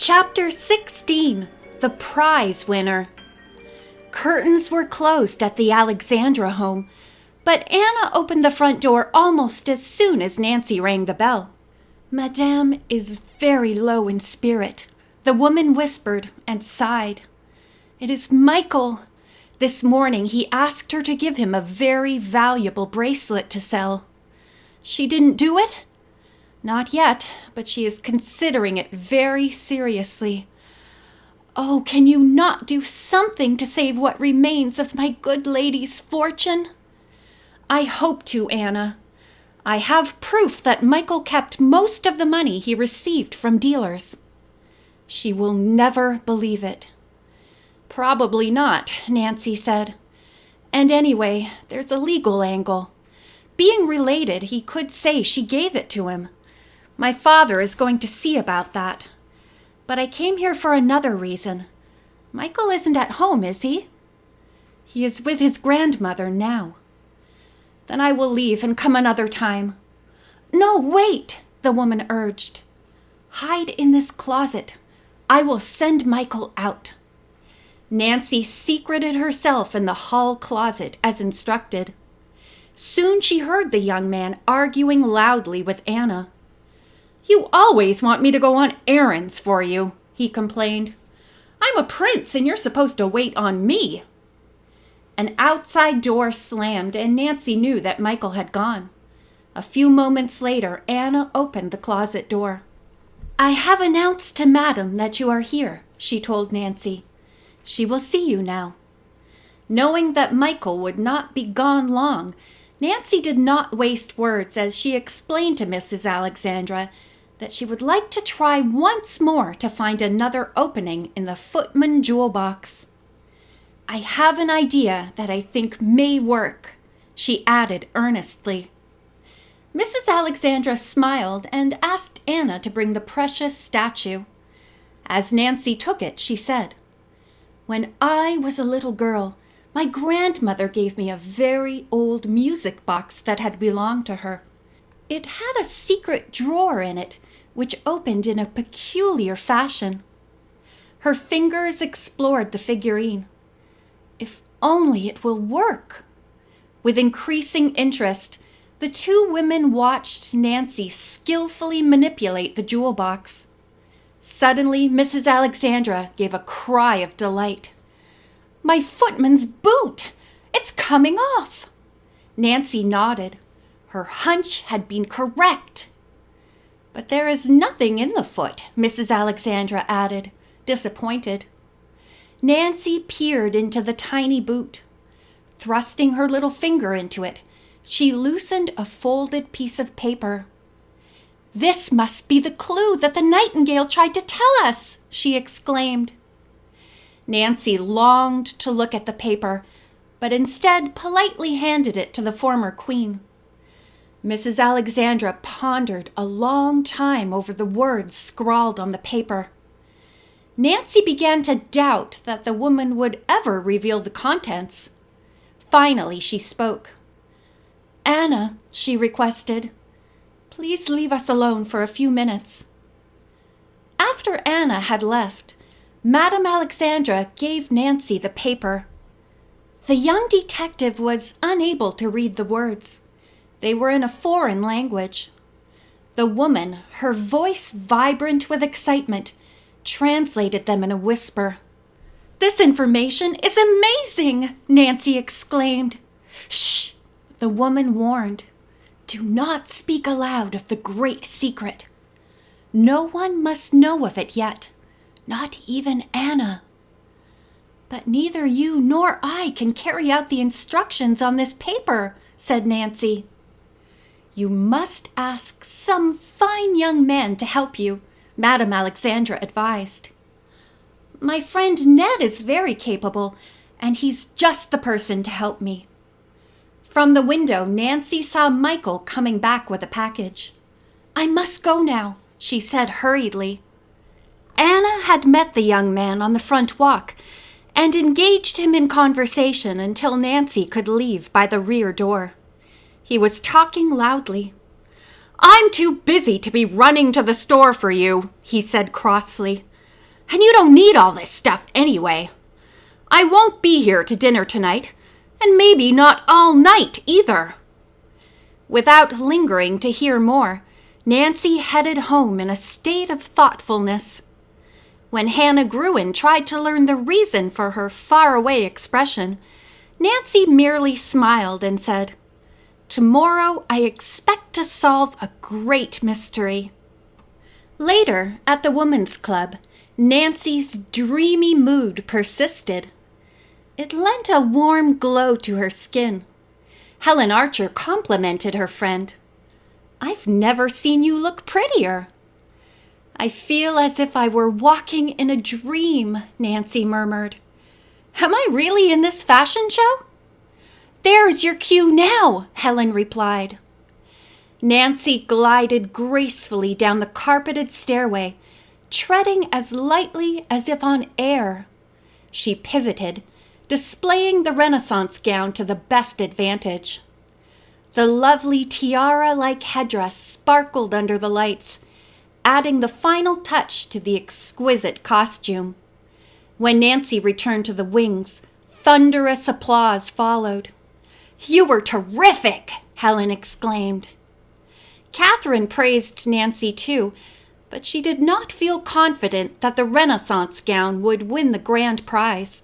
Chapter 16, The Prize Winner. Curtains were closed at the Alexandra home, but Anna opened the front door almost as soon as Nancy rang the bell. "Madame is very low in spirit," the woman whispered and sighed. "It is Michael. This morning he asked her to give him a very valuable bracelet to sell. She didn't do it? Not yet, but she is considering it very seriously. Oh, can you not do something to save what remains of my good lady's fortune?" "I hope to, Anna. I have proof that Michael kept most of the money he received from dealers." "She will never believe it." "Probably not," Nancy said. "And anyway, there's a legal angle. Being related, he could say she gave it to him. My father is going to see about that. But I came here for another reason. Michael isn't at home, is he?" "He is with his grandmother now." "Then I will leave and come another time." "No, wait," the woman urged. "Hide in this closet. I will send Michael out." Nancy secreted herself in the hall closet as instructed. Soon she heard the young man arguing loudly with Anna. "You always want me to go on errands for you," he complained. "I'm a prince and you're supposed to wait on me." An outside door slammed and Nancy knew that Michael had gone. A few moments later, Anna opened the closet door. "I have announced to Madam that you are here," she told Nancy. "She will see you now." Knowing that Michael would not be gone long, Nancy did not waste words as she explained to Mrs. Alexandra that she would like to try once more to find another opening in the Footman jewel box. "I have an idea that I think may work," she added earnestly. Mrs. Alexandra smiled and asked Anna to bring the precious statue. As Nancy took it, she said, "When I was a little girl, my grandmother gave me a very old music box that had belonged to her. It had a secret drawer in it, which opened in a peculiar fashion." Her fingers explored the figurine. "If only it will work." With increasing interest, the two women watched Nancy skillfully manipulate the jewel box. Suddenly, Mrs. Alexandra gave a cry of delight. "My footman's boot! It's coming off!" Nancy nodded. Her hunch had been correct. "But there is nothing in the foot," Mrs. Alexandra added, disappointed. Nancy peered into the tiny boot. Thrusting her little finger into it, she loosened a folded piece of paper. "This must be the clue that the nightingale tried to tell us!" she exclaimed. Nancy longed to look at the paper, but instead politely handed it to the former queen. Mrs. Alexandra pondered a long time over the words scrawled on the paper. Nancy began to doubt that the woman would ever reveal the contents. Finally, she spoke. "Anna," she requested, "please leave us alone for a few minutes." After Anna had left, Madame Alexandra gave Nancy the paper. The young detective was unable to read the words. They were in a foreign language. The woman, her voice vibrant with excitement, translated them in a whisper. "This information is amazing!" Nancy exclaimed. "Shh!" the woman warned. "Do not speak aloud of the great secret. No one must know of it yet, not even Anna." "But neither you nor I can carry out the instructions on this paper," said Nancy. "You must ask some fine young man to help you," Madame Alexandra advised. "My friend Ned is very capable, and he's just the person to help me." From the window, Nancy saw Michael coming back with a package. "I must go now," she said hurriedly. Anna had met the young man on the front walk and engaged him in conversation until Nancy could leave by the rear door. He was talking loudly. "I'm too busy to be running to the store for you," he said crossly. And you don't need all this stuff anyway. I won't be here to dinner tonight, and maybe not all night either." Without lingering to hear more, Nancy headed home in a state of thoughtfulness. When Hannah Gruen tried to learn the reason for her faraway expression, Nancy merely smiled and said, "Tomorrow I expect to solve a great mystery." Later, at the Woman's Club, Nancy's dreamy mood persisted. It lent a warm glow to her skin. Helen Archer complimented her friend. "I've never seen you look prettier." "I feel as if I were walking in a dream," Nancy murmured. "Am I really in this fashion show?" "There's your cue now," Helen replied. Nancy glided gracefully down the carpeted stairway, treading as lightly as if on air. She pivoted, displaying the Renaissance gown to the best advantage. The lovely tiara-like headdress sparkled under the lights, adding the final touch to the exquisite costume. When Nancy returned to the wings, thunderous applause followed. "You were terrific!" Helen exclaimed. Catherine praised Nancy too, but she did not feel confident that the Renaissance gown would win the grand prize.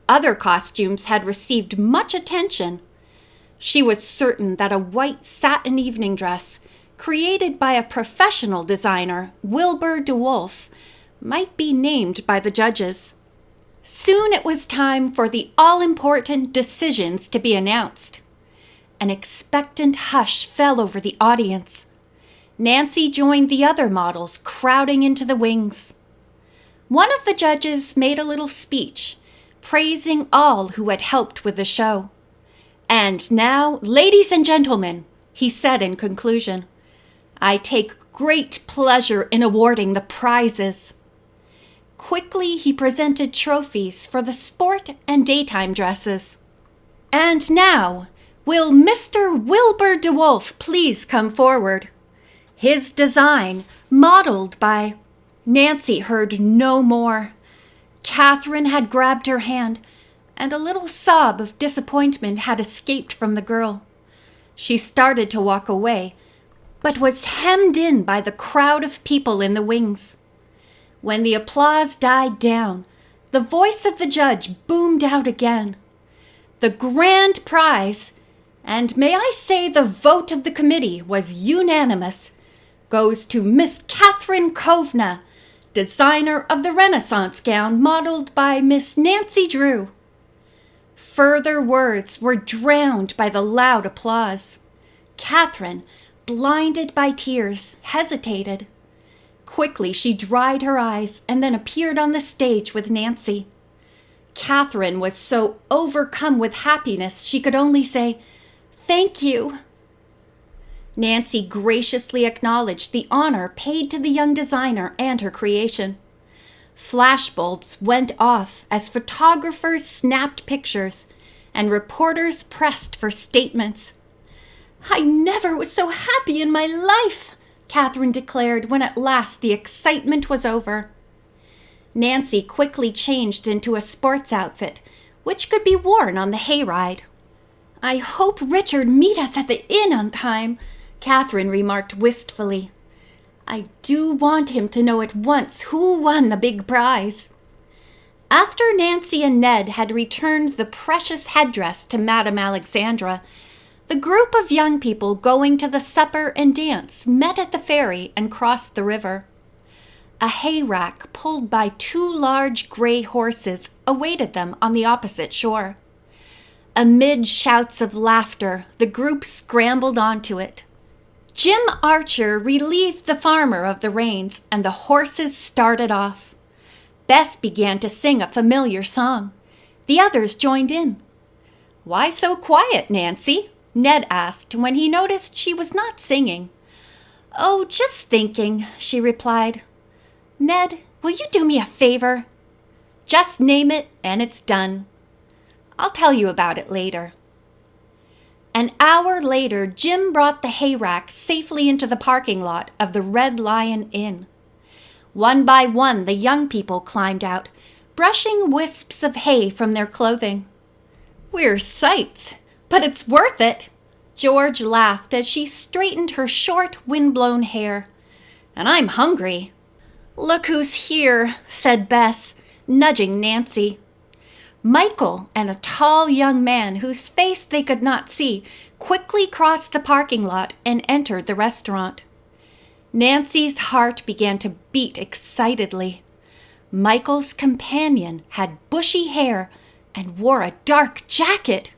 Other costumes had received much attention. She was certain that a white satin evening dress, created by a professional designer, Wilbur DeWolf, might be named by the judges. Soon it was time for the all-important decisions to be announced. An expectant hush fell over the audience. Nancy joined the other models crowding into the wings. One of the judges made a little speech, praising all who had helped with the show. "And now, ladies and gentlemen," he said in conclusion, "I take great pleasure in awarding the prizes." Quickly, he presented trophies for the sport and daytime dresses. "And now, will Mr. Wilbur DeWolf please come forward? His design, modeled by—" Nancy heard no more. Catherine had grabbed her hand, and a little sob of disappointment had escaped from the girl. She started to walk away, but was hemmed in by the crowd of people in the wings. When the applause died down, the voice of the judge boomed out again. The grand prize, and may I say the vote of the committee was unanimous, goes to Miss Catherine Kovna, designer of the Renaissance gown modeled by Miss Nancy Drew. Further words were drowned by the loud applause. Catherine, blinded by tears, hesitated. Quickly she dried her eyes and then appeared on the stage with Nancy. Catherine was so overcome with happiness she could only say, "Thank you." Nancy graciously acknowledged the honor paid to the young designer and her creation. Flashbulbs went off as photographers snapped pictures and reporters pressed for statements. "I never was so happy in my life," Catherine declared when at last the excitement was over. Nancy quickly changed into a sports outfit, which could be worn on the hayride. "I hope Richard meet us at the inn on time," Catherine remarked wistfully. "I do want him to know at once who won the big prize." After Nancy and Ned had returned the precious headdress to Madame Alexandra, the group of young people going to the supper and dance met at the ferry and crossed the river. A hayrack pulled by 2 large gray horses awaited them on the opposite shore. Amid shouts of laughter, the group scrambled onto it. Jim Archer relieved the farmer of the reins, and the horses started off. Bess began to sing a familiar song. The others joined in. "Why so quiet, Nancy?" Ned asked when he noticed she was not singing. "Oh, just thinking," she replied. "Ned, will you do me a favor?" "Just name it, and it's done." "I'll tell you about it later." An hour later, Jim brought the hayrack safely into the parking lot of the Red Lion Inn. One by one, the young people climbed out, brushing wisps of hay from their clothing. "We're sights, but it's worth it," George laughed as she straightened her short, wind-blown hair. "And I'm hungry." "Look who's here," said Bess, nudging Nancy. Michael and a tall young man whose face they could not see quickly crossed the parking lot and entered the restaurant. Nancy's heart began to beat excitedly. Michael's companion had bushy hair and wore a dark jacket.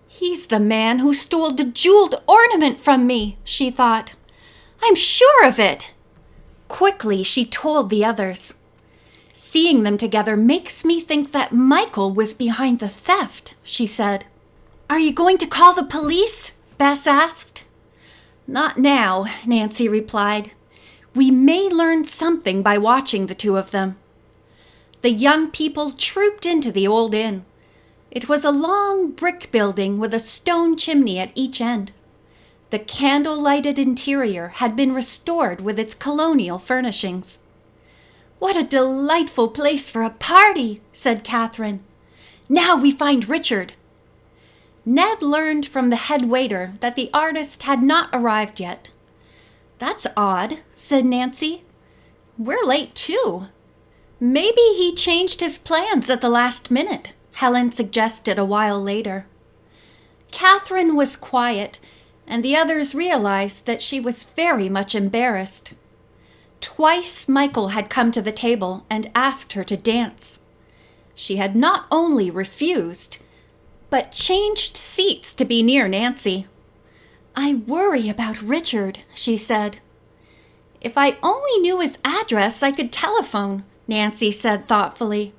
"He's the man who stole the jeweled ornament from me," she thought. "I'm sure of it." Quickly, she told the others. "Seeing them together makes me think that Michael was behind the theft," she said. "Are you going to call the police?" Bess asked. "Not now," Nancy replied. "We may learn something by watching the two of them." The young people trooped into the old inn. It was a long brick building with a stone chimney at each end. The candle-lighted interior had been restored with its colonial furnishings. "What a delightful place for a party," said Catherine. "Now we find Richard." Ned learned from the head waiter that the artist had not arrived yet. "That's odd," said Nancy. "We're late too." "Maybe he changed his plans at the last minute," Helen suggested a while later. Catherine was quiet, and the others realized that she was very much embarrassed. Twice Michael had come to the table and asked her to dance. She had not only refused, but changed seats to be near Nancy. "I worry about Richard," she said. "If I only knew his address, I could telephone," Nancy said thoughtfully.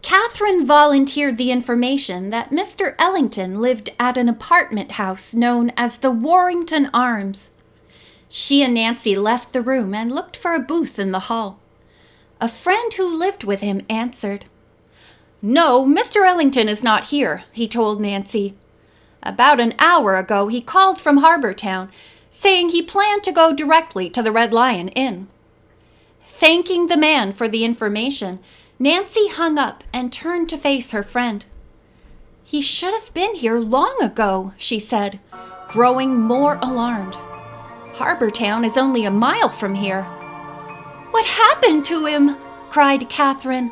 Catherine volunteered the information that Mr. Ellington lived at an apartment house known as the Warrington Arms. She and Nancy left the room and looked for a booth in the hall. A friend who lived with him answered. "No, Mr. Ellington is not here," he told Nancy. "About an hour ago he called from Harbor Town, saying he planned to go directly to the Red Lion Inn." Thanking the man for the information, Nancy hung up and turned to face her friend. "He should have been here long ago," she said, growing more alarmed. "Harbor Town is only a mile from here." "What happened to him?" cried Catherine.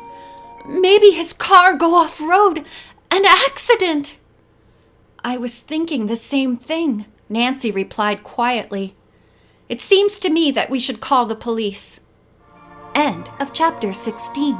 "Maybe his car go off-road. An accident." "I was thinking the same thing," Nancy replied quietly. "It seems to me that we should call the police." End of chapter 16.